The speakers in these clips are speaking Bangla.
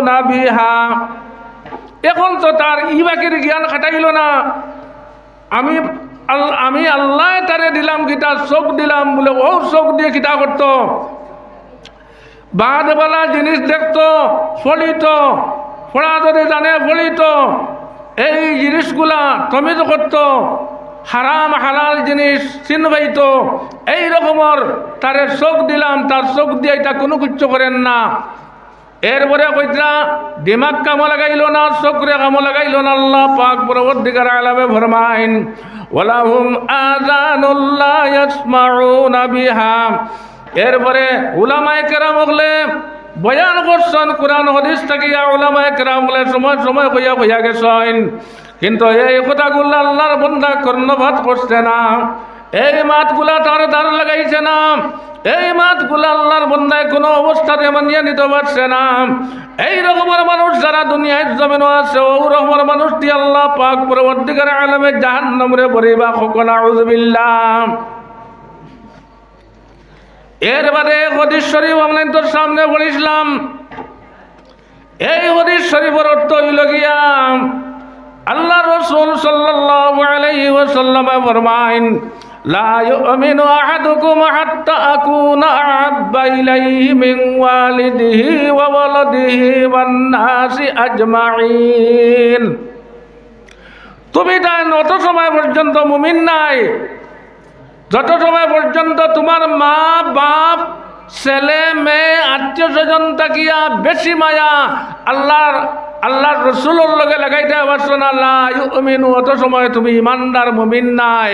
ইয়াসমাউনা বিহা। এখন তো তার ইবাকের জ্ঞান খাটাইল না। আমি আল্লাহ তারে দিলাম কিতা চোখ দিলাম বলে ও চোখ দিয়ে কিতা করতো, বাদবালা জিনিস দেখতো, ফলিত ফোড়া যদি জানে ফলিত, এই জিনিসগুলা তমিজ করতো, হারাম হালাল জিনিস চিনবাইত। এই রকমের তারে চোখ দিলাম, তার চোখ দিয়ে এটা কোনো কিছু করেন না। এরপরে কইতরা দিমাগ কামো লাগাইল না, চোখরে কামো লাগাইল না। আল্লাহ পাক পরবর্তীকার আলামে ফরমাইন ওয়ালাহুম আযানুল লা ইয়াসমাউনা বিহা। এরপরে উলামায়ে কেরাম হলে বয়ান করছেন কোরআন হাদিস থাকিয়া, উলামায়ে কেরাম হলে সময় সময় কইয়া গেছেন, কিন্তু এই কথাগুলো আল্লাহর বান্দা কর্ণপাত করছে না। এই মাতগুলা তার দ্বার লাগাইছে না। এই মাতগুলা আল্লাহর বান্দায় কোনো অবস্থাতে মানিয়ে নিতে পারছে না। এই রকমের মানুষ যারা দুনিয়ায় জমিন আছে, ও রকমের মানুষটি আল্লাহ পাক পরবর্তীকার আলামে জাহান্নামে ভরিবা। সকল আউযুবিল্লাহ। এরবারে হাদিস শরীফ আমরা তোর সামনে পড়িছিলাম। এই হাদিস শরীফের অর্থ হইল গিয়া আল্লাহ রাসূল সাল্লাল্লাহু আলাইহি ওয়াসাল্লাম ফরমাইন লা ইউমিনু আহাদুকুম হাত্তা আকুনা আহাব্বা ইলাইহি মিন ওয়ালিদিহি ওয়া ওয়ালাদিহি ওয়ান নাসি আজমাইন। তুমি তাই অত সময় পর্যন্ত মুমিন নাই যত সময় পর্যন্ত তোমার মা বাপ ছেলে মেয়ে আত্মীয় স্বজন থাকিয়া বেশি মায়া আল্লাহর রসুলের লগে লাগাইতে পারছো না। লা ইউমিনু, অত সময় তুমি ইমানদার মুমিন নাই।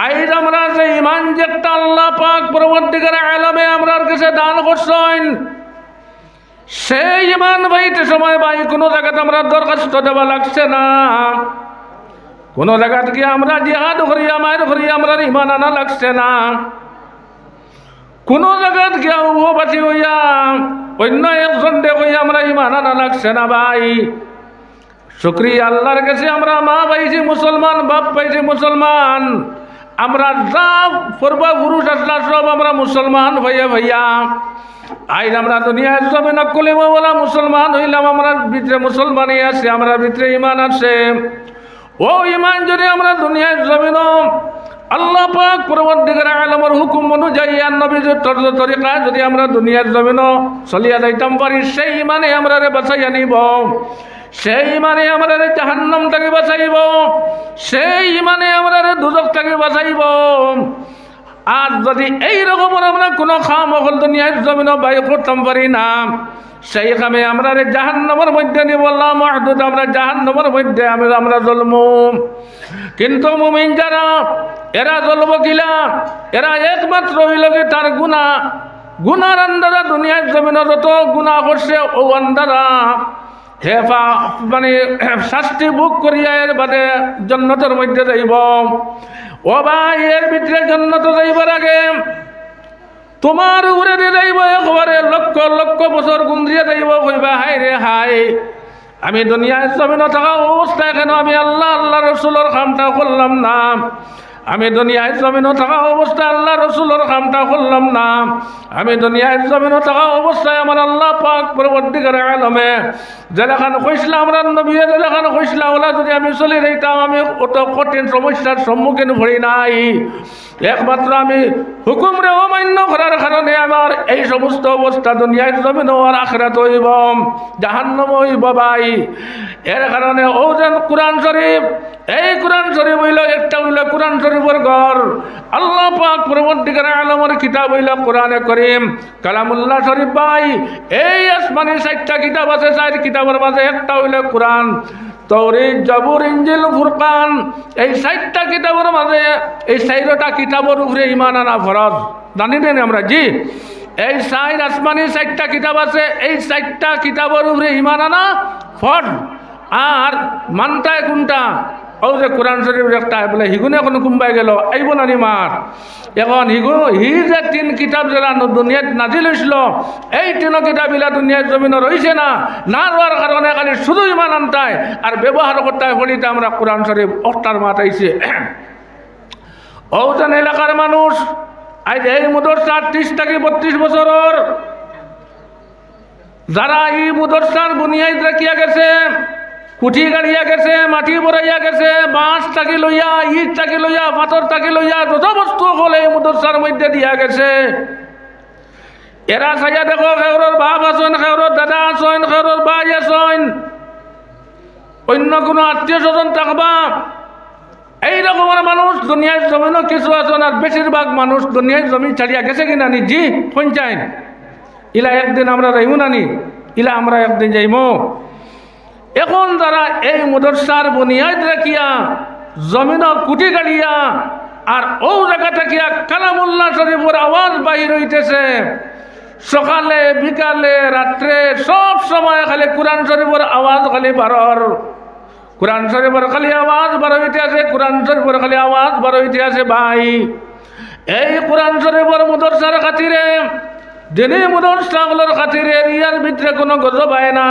আইজ আমরা যে ইমান যেটা আল্লাহ পাক পরবর্তীকার আলামে আমরার কাছে দান করছেন, সেই ইমান পাইতে সময় ভাই কোনো জায়গাতে আমরা দরখাস্ত দেওয়া লাগছে না। কোন জায়গাত গিয়ে আমরা জিহাদ করিয়া মায়ের করিয়া আমরা ইমান আনা লাগছে না। কোন জায়গাত গিয়া উপবাসী হইয়া অন্য একজন দে হইয়া আমরা ইমান আনা লাগছে না ভাই। শুকরিয়া আল্লাহর কাছে আমরা মা পাইছি মুসলমান, বাপ পাইছি মুসলমান। আমরা যা পূর্বপুরুষ আসলা সব আমরা মুসলমান ভাইয়া। আইন আমরা দুনিয়ার জমিন কলিমা বলা মুসলমান হইলাম। আমরা ভিতরে মুসলমানই আছে, আমরা ভিতরে ইমান আছে। ও ইমান যদি আমরা দুনিয়ার জমিন আল্লাহ পাক পরবর্তীকার আলমের হুকুম অনুযায়ী আর নবীর তরিকা যদি আমরা দুনিয়ার জমিন চলিয়া যাইতাম পারি, সেই ইমানে আমরা বাঁচাইয়া নিব। সেই ইমানে আমরা জাহান্নাম থেকে বাঁচাইব। সেই ইমানে আমরা দুজক থেকে বাঁচাইব। আর যদি এই রকমের আমরা কোনো কাম অকল দুনিয়ার জমিন বাই করতাম পারি না, সেই কামে আমরা জাহান্নামের মধ্যে নিব। আল্লাহ মাহদুদ, আমরা জাহান্নামের মধ্যে আমরা জ্বলবো। কিন্তু মুমিন যারা এরা জ্বলব কিলা? এরা একমাত্র হইল কি তার গুনার আন্দারা দুনিয়ার জমিন যত গুনাহ করছে ও আন্দারা মানে শাস্তি ভোগ করিয়া এর বাদে জান্নাতের মধ্যে যাইব। ও ভাই, এর ভিতরে জান্নাতে যাইবার আগে তোমার উপরে যাইব একবারে লক্ষ লক্ষ বছর গুন্দ্রিয়ে যাইব। কইবা হাই রে হাই, আমি দুনিয়ায় জমিন থাকা অবস্থায় কেন আমি আল্লাহ রসুলের কামটা করলাম না? আমি দুনিয়ায় জমিন থাকা অবস্থায় আল্লাহ রসুলের কামটা করলাম না। আমি দুনিয়ায় জমিন থাকা অবস্থায় আমার আল্লাহ পাক পরবর্তীকার আলমে যেখানে কইসলাম আমরা নবী যেখানে কইসলাম ওলা যদি আমি চলে যাইতাম, আমি অত কঠিন সমস্যার সম্মুখীন হই নাই। একমাত্র আমি হুকুমরে অমান্য করার কারণে আমার এই সমস্ত অবস্থা দুনিয়ায় জমিন আর আখিরাত হইব, জাহান্নাম হইব ভাই। এর কারণে ও যেন কোরআন শরীফ, এই কোরআন শরীফ হইল একটা হইল কোরআন শরীফের ঘর। আল্লাহ পাক পরবর্তীকার আলমের কিতাব হইল কোরআনে করিম কালামুল্লাহ শরীফ ভাই। এই আসমানি 4টা কিতাব আছে, 4 কিতাবের মাঝে একটা হইল কোরআন, তৌরাত, জবুর, ইনজিল, ফুরকান। এই 4টা কিতাবের মাঝে এই 4টা কিতাবের উপরে ঈমান আনা ফরজ। জানি না আমরা জি, এই 4 আসমানি 4টা কিতাব আছে, এই 4টা কিতাবের উপরে ঈমান আনা ফরজ। আর মানটায় কোনটা? ও যে কোরআন শরীফ একটা বলে হিগুনে কোনো কুম্বাই গেল আইব না মার। এখন হি যে 3 কিতাব যারা দুনিয়াত নাজিল হয়েছিল, এই 3 কিতাব ইলা দুনিয়ার জমিনে রয়েছে না। না রোয়ার কারণে খালি শুধু ইমান আনতায় আর ব্যবহার করতে বলিতে আমরা কোরআন শরীফ অষ্টার মাতাইছে। ও যেন এলাকার মানুষ আজ এই মুদরসা 30 থেকে 32 বছরের যারা এই মুদরসার বুনিয়াদ রাখিয়া গেছে, কুঠি গাড়িয়া গেছে, মাটি বড়াইয়া গেছে, বাঁশ থাকি লইয়া, ইট থাকি লইয়া, পাথর থাকি লইয়া, যত বস্তু হলে এই মুদরসার মধ্যে দিয়া গেছে। এরা চাইয়া দেখো, খেউরর বাপ আছেন, খেউরর দাদা আছেন, খেউরর ভাই আছেন, অন্য কোনো আত্মীয় স্বজন থাকবা, এই রকমের মানুষ দুনিয়ার জমিনও কিছু আছেন। আর বেশিরভাগ মানুষ দুনিয়ার জমি ছাড়িয়া গেছে কিনা নি? জি, পঞ্চায়েত ইলা একদিন আমরা যাইমু নানি, ইলা আমরা একদিন যাইমু। এখন যারা এই মুদরসার বুনিয়াদ রাখিয়া জমিন কুটি গাড়িয়া আর ও জায়গা থাকিয়া কালামুল্লাহ শরীফের আওয়াজ বাহির হইতেছে, সকালে বিকালে রাত্রে সব সময় খালি কোরআন শরীফের আওয়াজ খালি বারর, কোরআন শরীফের খালি আওয়াজ বার হইতে আছে, কোরআন শরীফের খালি আওয়াজ বার হইতে আছে। ভাই, এই কোরআন শরীফের মুদরসার খাতিরে, দিনে মুদরসাগুলোর খাতিরে এরিয়ার ভিতরে কোনো গজব আয় না,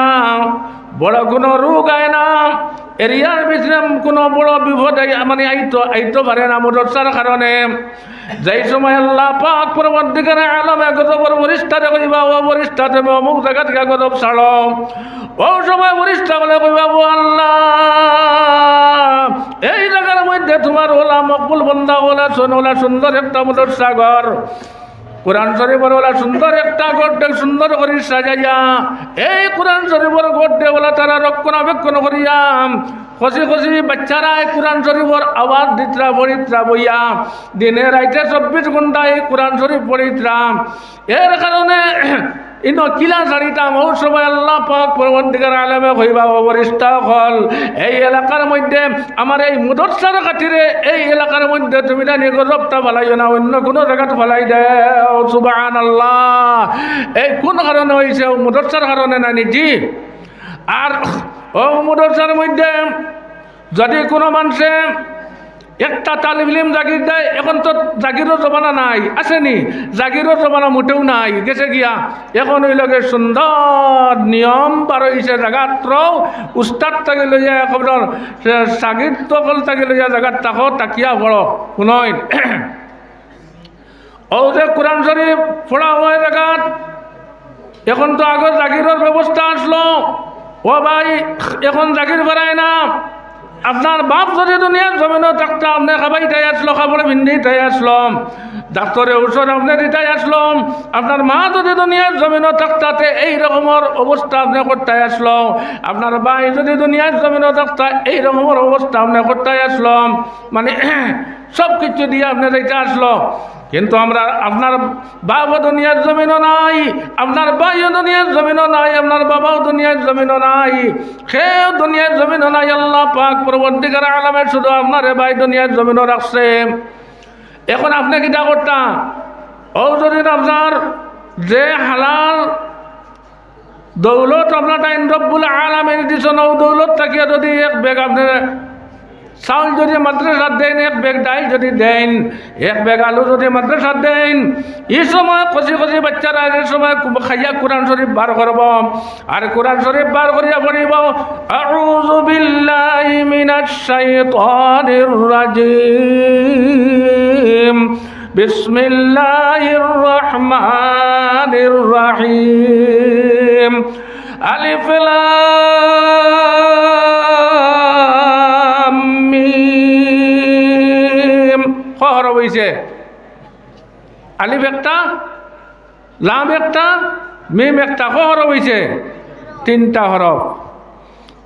বড় কোনো রোগ আয় না, এরিয়ার ভিতরে কোনো বড় বিপদ মানে আইতো পারে না মুদরসার কারণে। যেই সময় আল্লাহ পাক পরবর্তীকার আলমে গজবর বরিষ্ঠাতে কইবা, ও বরিষ্ঠা তুমি অমুক জায়গা থেকে গজব ছাড়ো, ও সময় বরিষ্ঠা বলে কইবা, ও আল্লাহ এই জায়গার মধ্যে তোমার ওলা মকবুল বন্দা ওলা ওলা সুন্দর একটা মুদরসা ঘর, কোরআন শরীফের ওলা সুন্দর একটা গড়ে সুন্দর করে সাজাইয়া, এই কোরআন শরীফের গড়ে ওলা তারা রক্ষণাবেক্ষণ করিয়া খসি খসি বাচ্চারা কোরআন শরীফের আওয়াজ দিতরা পড়িতরা বইয়া, দিনে রাইতে 24 ঘন্টা এই কোরআন শরীফ পড়িতরা। এর কারণে ইনো কিলা ছাড়িতাম, ও সময় আল্লাহ পাক পরবর্তীকার আলেমে হইবা অবরিষ্ঠা হল, এই এলাকার মধ্যে আমার এই মুদরসার খাতিরে এই এলাকার মধ্যে তুমি জানি গজবটা ফালাইও না, অন্য কোনো জায়গাত ফালাই দেও। সুবহানাল্লাহ। এই কোন কারণে হয়েছে? মুদরসার কারণে না নিজি। আর ও মুদরসার মধ্যে যদি কোনো মানুষে একটা তালিম ইলম জাগির দেয়, এখন তো জাগিরও জমানা নাই, আসেনি? জাগিরও জমানা মোটেও নাই, গেছে গিয়া। এখন ওই লগে সুন্দর নিয়ম বার হয়েছে, জাগাত উস্তাদ থাকি লইয়া খবর সাগির তকল থাকি লইয়া জাগাত তাকো তাকিয়া বড় শুনই। ও যে কোরআন শরীফ পড়া হয় জাগাত, এখন তো আগে জাগিরের ব্যবস্থা আসলো। ও ভাই, এখন জাগির বাড়ায় না। আপনার বাপ যদি দুনিয়ার জমিনও থাকতো, আপনি খাবাই তাই আসলো, খাবারে ভিন্দি তাই আসলাম, ডাক্তারের ঔষধ আপনি দিতাই আসলাম। আপনার মা যদি দুনিয়ার জমিনও থাকতে এই রকমের অবস্থা আপনি করতে আসলো। আপনার ভাই যদি দুনিয়ার জমিনও থাকতো এই রকমের অবস্থা আপনি করতে আসলাম, মানে সব কিছু দিয়ে আপনি যাইতে আসলো। কিন্তু আমরা আপনার বাবা দুনিয়ার জমিনও নাই, আপনার ভাইও দুনিয়ার জমিনও নাই, আপনার বাবাও দুনিয়ার জমিনও নাই, সেও দুনিয়ার জমিনও নাই। আল্লাহ পাক পরবর্তীকার আলামে শুধু আপনার ভাই দুনিয়ার জমিনও রাখছে। এখন আপনি কিটা করতা? ও যদি আপনার যে হালাল দৌলত আপনার টাইম রব্বুল আলামিন দিছেন, ও দৌলত থাকিয়া যদি এক বেগ আপনার চাউল যদি মাদ্রাসাত দেন, এক বেগ ডাইল যদি দেন, এক বেগ আলু যদি মাদ্রাসাত দেন, এই সময় কচি কচি বাচ্চারা এই সময় খাইয়া কোরআন শরীফ বার করব। আর কোরআন শরীফ বার করিয়া পড়িব, আউযু বিল্লাহি মিনাশ শাইতানির রাজিম, বিসমিল্লাহির রহমানির রহিম, আলিফ লাম মিম। হরফ হইছে, আলিফ একটা, লাম একটা, মিম একটা, হরফ হইছে 3টা হরফ।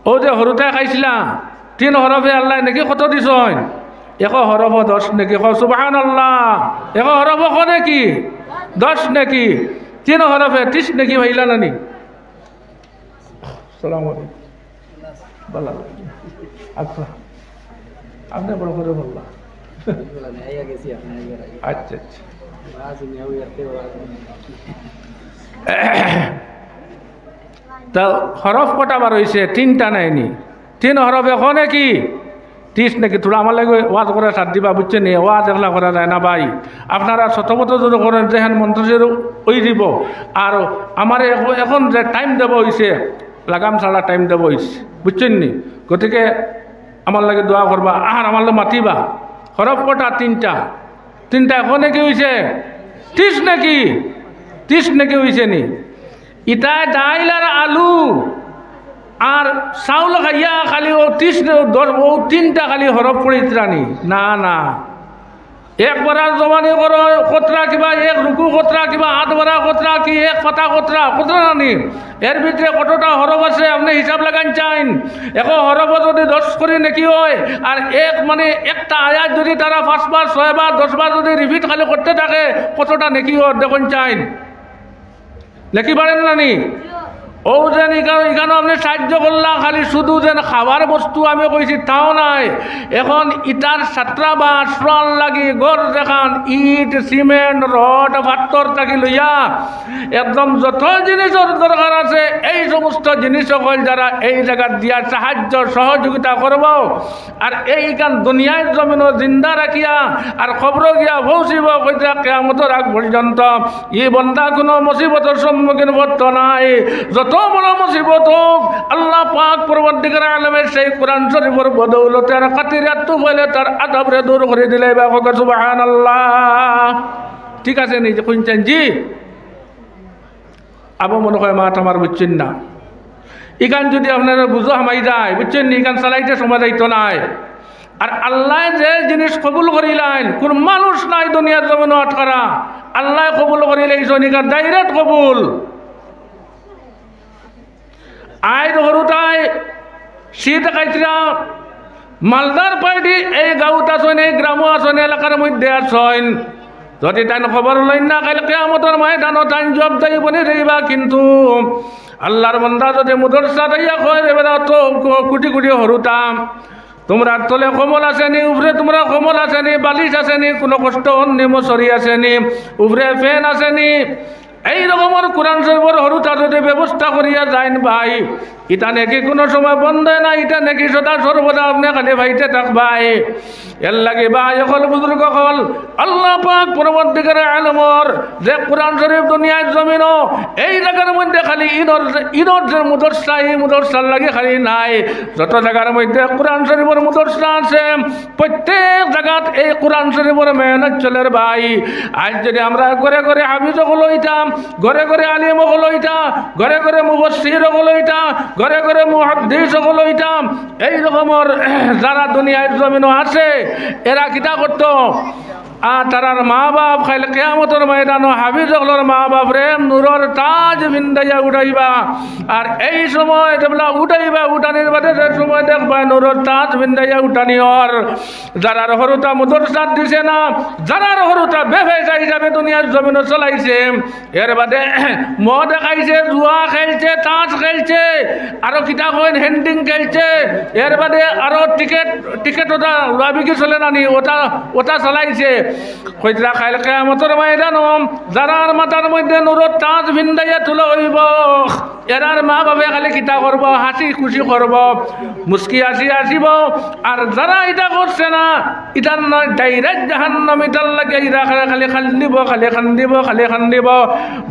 ও যে হরুতে খাইছিলা 3 হরফে আল্লাহ নাকি কত দিছন? 1 হরফ 10 নাকি? সুবহানাল্লাহ। 1 হরফ নাকি 10 নাকি? 3 হরফে 30 নাকি ভাইলা নানি? আসসালামু আলাইকুম। ভালো আচ্ছা, আপনি বড় করে বললা। আচ্ছা আচ্ছা, তা হরফ কটা বার হয়েছে? 3টা নাইনি? 3 হরফ এখন নাকি 30 নাকি? তোরা আমার লাগে ওয়াজ করে সার দিবা, বুঝছেন? ওয়াজ এগুলা করা যায় না ভাই। আপনারা শতপথ যদি করেন যেহেন মন্ত্র ওই দিব। আর আমার এখন যে টাইম দেব হয়েছে, লাগাম ছাড়া টাইম দেব হয়েছে, বুঝছেন নি? গতিকে আমার লাগে দোয়া করবা আর আমার লাগে মাতিবা। হরফ কটা? 3টা। 3টা এখন নাকি হয়েছে 30 নাকি? 30 নাকি হয়েছে নি? ইটায় ডাইল আর আলু আর চাউল খাইয়া খালি ও 3টা খালি হরফ পড়িত্রানি না না একবার জমানি করো কতরা কিবা এক রুকু কতরা কিবা হাত ভরা কতরা কি এক পাতা কতরা কতরা নানি এর ভিতরে কতটা হরফ আছে আপনি হিসাব লাগান চাইন এক হরফ যদি 10 করে নাকি হয় আর এক মানে একটা আয়াত যদি তারা 5 বার 6 বার 10 বার যদি রিপিট খালি করতে থাকে কতটা নাকি হয় দেখুন চাইন লেখি পারেন নানি ও যেন এখানে আপনি সাহায্য করলাম খালি শুধু যেন খাবার বস্তু আমি কইছি তাও নাই এখন ইটার সাতটা বা শ্রণ লাগি গড় দেখান ইট সিমেন্ট রড পাথর থাকি লইয়া একদম যত জিনিসের দরকার আছে এই সমস্ত জিনিস সকল যারা এই জায়গা দিয়া সাহায্য সহযোগিতা করব আর এইখান দুনিয়ার জমিন জিন্দা রাখিয়া আর খবর গিয়া পৌঁছিব কইতা কিয়ামতের আগ পর্যন্ত ই বন্দা কোনো মুসিবতের সম্মুখীন হতো নাই যত বড় মুসিবত হোক আল্লাহ পাক পরবর্তীকার আলমের সেই কোরআন শরীফের বদৌলতে আর খাতিরাত হইলে তার আযাবরে দূর করে দিলে বা সুবহানাল্লাহ ঠিক আছে নি শুনছেন জি আবু মনে হয় মাঠ আমার বুঝছেন না এখান যদি আপনারা বুঝো হামাই যায় বুঝছেন নি এখান চালাইতে সময় যাইতো নাই আর আল্লাহ যে জিনিস কবুল করিলেন কোন মানুষ নাই দুনিয়ার জমিনে আটকারা আল্লাহ কবুল করিলে এই জনিকার ডাইরেক্ট কবুল আয় হরুতায় শীত খাইছিলা মালদার পাইটি এই গাঁওত আসেন এই গ্রাম আসেন এলাকার মধ্যে আসেন যদি তাই খবর লইন না কাল কিয়ামতের ময়দানে তাই জব দাই বনে যাইবা কিন্তু আল্লাহর বান্দা যদি মুদরসা দাইয়া কয় এবারে তো কোটি কোটি হরুতাম তোমরা তলে কমল আসেনি উপরে তোমরা কমল আসেনি বালিশ আসেনি কোনো কষ্ট অন্য মশারি আসেনি উপরে ফ্যান আসেনি এই রকমের কোরআন শরীফের হরুতা যদি ব্যবস্থা করিয়া যাইন ভাই এটা নাকি কোনো সময় বন্ধ না এটা নাকি সদা সর্বদা আপনি খালি ভাইতে থাকবাই এর লাগে ভাই হল বুজুর্গ হল আল্লাহ পাক পরবর্তীকার আলমর যে কোরআন শরীফ দুনিয়ার জমিন এই জায়গার মধ্যে খালি ইনর যে মুদরসা এই মুদরসার লাগে খালি নাই যত জায়গার মধ্যে কোরআন শরীফের মুদরসা আছে প্রত্যেক জায়গাত এই কোরআন শরীফের মেহনত চলের ভাই আজ যদি আমরা ঘরে ঘরে হাফিজ লইতাম ঘরে ঘরে আলিম লইতাম ঘরে ঘরে মুফাসসির লইতাম ঘরে ঘরে মুহাদ্দিস লইতাম এই রকমের যারা দুনিয়ার জমিন আছে এরা কিতা করতো আর তারার মা বাপ খাইলে কিয়ামতের ময়দানে হাফিজ হলর মা বাপ রে নূরের তাজ বিন্দাইয়া উঠাইবা আর এই সময় যেগুলা উঠাইবা উঠানির বাদে যে সময় দেখবা নূরের তাজ বিন্দাইয়া উঠানির যারা হরুতা মুদরসাত দিছে না যারা হরুতা বেফাইসাই হিসাবে দুনিয়ার জমিনে চলাইছে এর বাদে মদ খাইছে জুয়া খেলছে তাজ খেলছে আরো কিতা কইন হ্যান্ডিং খেলছে এর বাদে আরো টিকেট ওটা রাবিকি চলে নানি ওটা চালাইছে কইরা খাইল কিয়ামতের ময়দানে যারার মাথার মধ্যে নূরের তাজ ভিন্দাইয়া তুলে হইব এরার মা বাবা খালি কিতা করব হাসি খুশি করব মুস্কি হাসি আসিব আর যারা এটা করছে না ইটার নয় ডাইরেক্ট জাহান্নাম ইটার লাগে ইরা খালি খান্দিব খালি খান্দিব খালি খান্দিব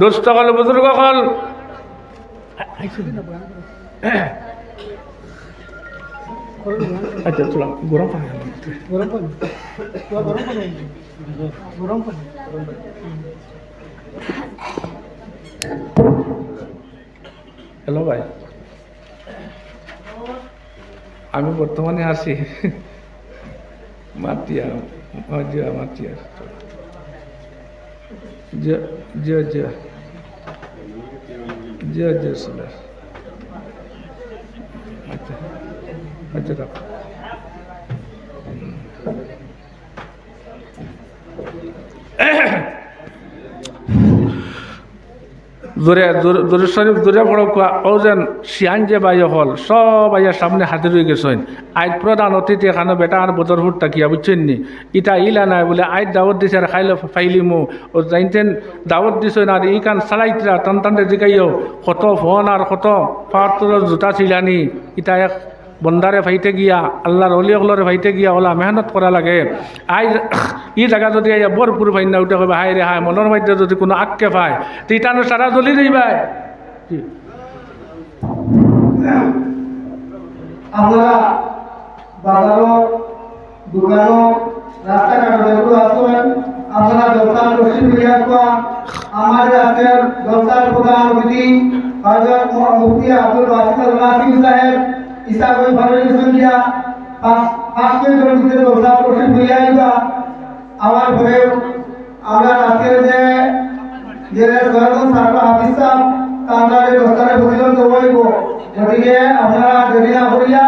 দুষ্ট হল বুজুর্গ হল আচ্ছা চলো গরম পানি হ্যালো ভাই আমি বর্তমানে আছি মাতিয়া মাতিয়া স্যার আচ্ছা আচ্ছা রাখো জোরে শরীফ জোরে পড়ো ও যেন শিয়ান যে বাই হল সব আইয়ার সামনে হাতে রয়ে গেছেন আইত প্রধান অতিথি এখানে বেটা আর বদরপুর তাকিয়া বুঝছেন নি ইটা ইলা নাই বলে আইত দাওয়াত দিছে আর খাইলে ফাইলিমু ও জানতেন দাওয়াত দিছেন আর ই কান চালাইতরা টান টানতে জিকাইও কত ফোন আর কত পাওয়ার জোতা ছিলানি ইটা এক বন্দারে ভাইতে গিয়া আল্লাহর অলিয়কলরে ভাইতে গিয়া ওলা মেহনত করা লাগে আই ই জায়গা যদি বরপুর ভাই না উঠে কবে হাই রে হাই মনের মধ্যে যদি কোনো আক্কে পায় তো ইটানো সারা জ্বলি যাইবাই আমরা বাজারও দোকানও রাস্তাঘাট যেগুলো আসবেন আপনারা দরকার রশিদ হইয়া কোয়া আমাদের আজকের দরকার প্রধান অতিথি হযরত মুফতি আব্দুল বাসিত আল-নাসিম সাহেব ইসাবই ফারুক সঙ্গিয়া আজকের জন্য দরকার রশিদ হইয়া ইবা আমার ঘরে আমরা আজকের যে সরকার সাহেব হাফিজ সাহেব তাদের দরকারে প্রতিজন দেবইব গতিকে আপনারা দেরি না করিয়া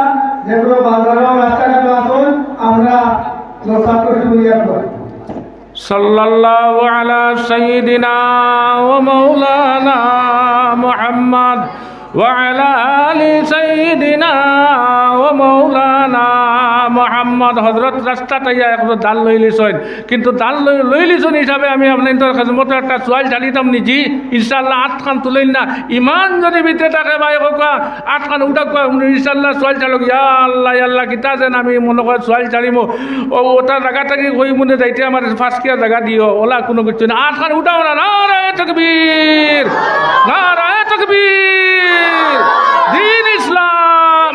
যেগুলো বাজারের রাস্তাঘাট আসুন আমরা দরকার রশিদ হইয়া করি সাল্লাল্লাহু আলা সাইয়্যিদিনা ওয়া মাওলানা মুহাম্মদ ওয়া আলা আলি সাইয়্যিদিনা ওয়া মাওলানা মুহাম্মদ। হযরত রাস্তাটাইয়া একটু দাল লই লিছন, কিন্তু দাল লই লিছন হিসাবে আমি আপনাদের খেদমতে একটা সোয়াল জানিতাম নিজি ইনশাআল্লাহ 8 খান তুলেন না ইমান যদি ভিতরে থাকে ভাই কোকা 8 খান উঠা ইনশাআল্লাহ সোয়াল চালক ইয়া আল্লাহ কিতা যেন আমি মনে করে সোয়াল চালিমো ও ওটা জায়গাটাকে কই মনে যাইতে আমার ফার্স্ট কিয়া জায়গা দিও ওলা কোনো কিছু না 8 খান উঠাও না নারায়ে তাকবীর নারায়ে তাকবীর দ্বীন ইসলাম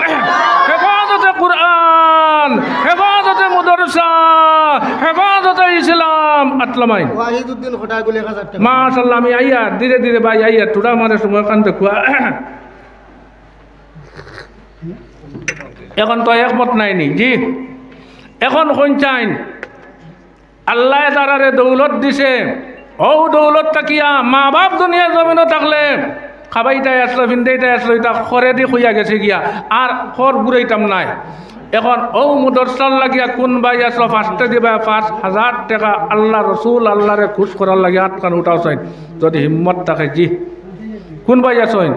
হেফাজতে কুরআন হেফাজতে মাদ্রাসা হেফাজতে ইসলাম আতলামাই ওয়াহিদউদ্দিন খোটাগুলি 1000 টাকা মাশাআল্লাহ। আমি আইয়া ধীরে ধীরে ভাই আইয়া তোরা মারে সময় কান দেখুয়া এখন তো একমত নাইনি জি এখন কোন চাইন আল্লাহ তারারে দৌলত দিছে ও দৌলত তাকিয়া মা বাপ দুনিয়া জমিনও থাকলে খাবাইটাই আসলো ভিন্দাইটাই আসলো এটা খরে দি খুইয়া গেছে গিয়া আর খর ঘুরাইতাম নাই। এখন ও মুদরসার লাগিয়া কোন ভাই আসলো ফার্স্টে দিবা 5000 টাকা আল্লাহ রসুল আল্লাহরে খুশ করার লাগে 8 খান উঠাও চাইন যদি হিম্মত থাকে জি কোন ভাই আসইন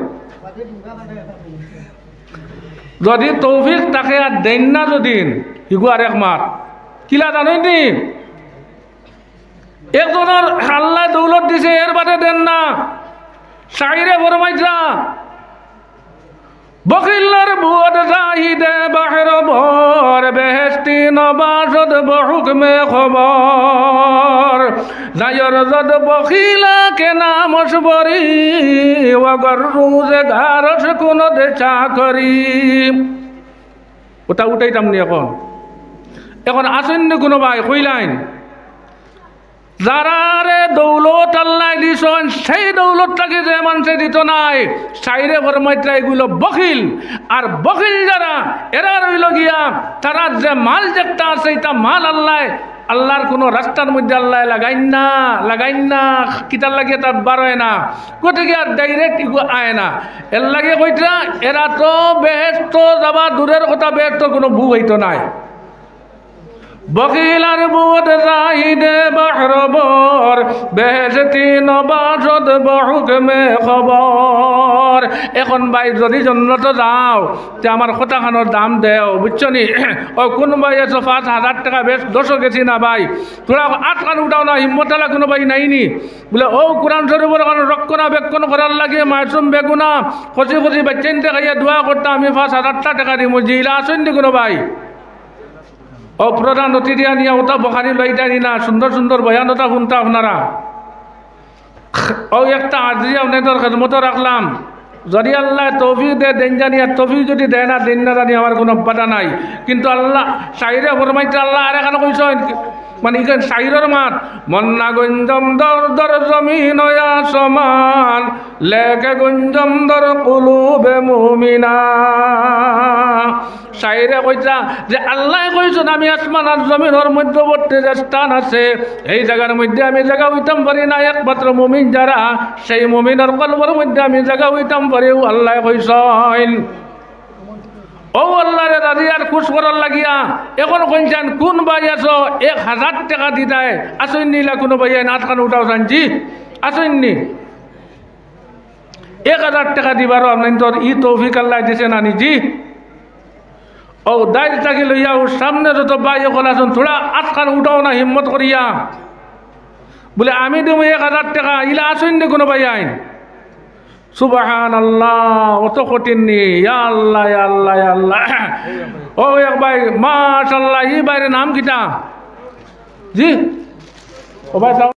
যদি তৌফিক থাকে আর দেন না যদি হিগু আর এক মাত কিলা জানেন নি একজনের আল্লাহ দৌলত দিছে এর বাদে দেন না শাইরে ফরমাইছা বকিল্লার বুয়ত জাহিদে বাহির ভর বেহেশতি নবাসত বহুকমে খবর যায়র যদ বকিলা কে নাম সবরি ওগর রুজে গারস কোন দেশা করি ওটা উঠাইতাম নি এখন আসেন নি কোনো ভাই কইলাইন যারা রে দৌলত আল্লাহ দিছন সেই দৌলতটাকে যে মানুষে দিত নাই সাইরে ফরমাইত্রা এগুলো বখিল আর বখিল যারা এরা রইল গিয়া তারা যে মাল যেটা আছে এটা মাল আল্লাহর কোনো রাস্তার মধ্যে আল্লাহ লাগাইন না কিতার লাগিয়ে তার বারোয় না গতিকে আর ডাইরেক্ট ইগো আয় না এর লাগে কইটা এরা তো বেহেস্ত যাবা দূরের কথা বেহেস্ত কোনো ভূ হইতো নাই বকিলার বুয়ত জাহিদে বাহর বর বেহেশতি নবাসত বহুকমে খবর। এখন ভাই যদি জন্নত যাও তে আমার কথাখানোর দাম দেও বুঝছো নি ও কোন ভাই আছো 5000 টাকা বেশ 10 গেছি না ভাই তোরা 8 খান উঠাও না হিম্মতালা কোনো ভাই নাইনি বলে ও কোরআন শরীফের রক্ষণাবেক্ষণ করার লাগে মাসুম বেগুনা খসি খসি বাচ্চাইনতে খাইয়া দোয়া করতে আমি 5000 টাকা দিই মজিলা আসেন নি কোনো ভাই ও প্রধান অতিথি নিয়ে ওটা বখানি লইটা নি না সুন্দর সুন্দর বয়ানতা শুনতা আপনারা ও একটা আজিয়া আপনাদের খেদমত রাখলাম যদি আল্লাহ তৌফিক দে দেন জানি আর তৌফিক যদি দেয় না দেন না জানি আমার কোনো বাধা নাই কিন্তু আল্লাহ শাইরে ফরমাইতে আল্লাহ আর এখানে কইছ মানে ইখান শাইরের মাত মন্না গঞ্জম দর দর জমিন সমান লেকে গঞ্জম দর কুলুবে মুমিনা শাইরে কইছা যে আল্লাহ কইছেন আমি আসমান আর জমিনের মধ্যবর্তী যে স্থান আছে এই জায়গার মধ্যে আমি জায়গা হইতাম পারি না একমাত্র মুমিন যারা সেই মুমিনের কলবের মধ্যে আমি জায়গা হইতাম পারি আল্লাহ কইছেন ও আল্লাহরে রাজি আর খুশ করার লাগিয়া এখন কইছেন কোন ভাই আছো 1000 টাকা দিতাই আসেন নিলা কোনো ভাই 8 খান উঠাও জানছি আসেন নি 1000 টাকা দিবারও আপনার ই তৌফিক আল্লাহ দিছে না নিজি ও দায়িত্বটাকে লইয়া ও সামনে যত ভাই এখন আসুন থোড়া 8 খান উঠাও না হিম্মত করিয়া বলে আমি দেবো 1000 টাকা ইলা আসেন নি কোনো ভাই আইন সুবহানাল্লাহ অত কঠিন নি ইয়া আল্লাহ ইয়া আল্লাহ ইয়া আল্লাহ ও এক ভাই মাশাআল্লাহ এই বাইরে নাম কিটা জি ও ভাই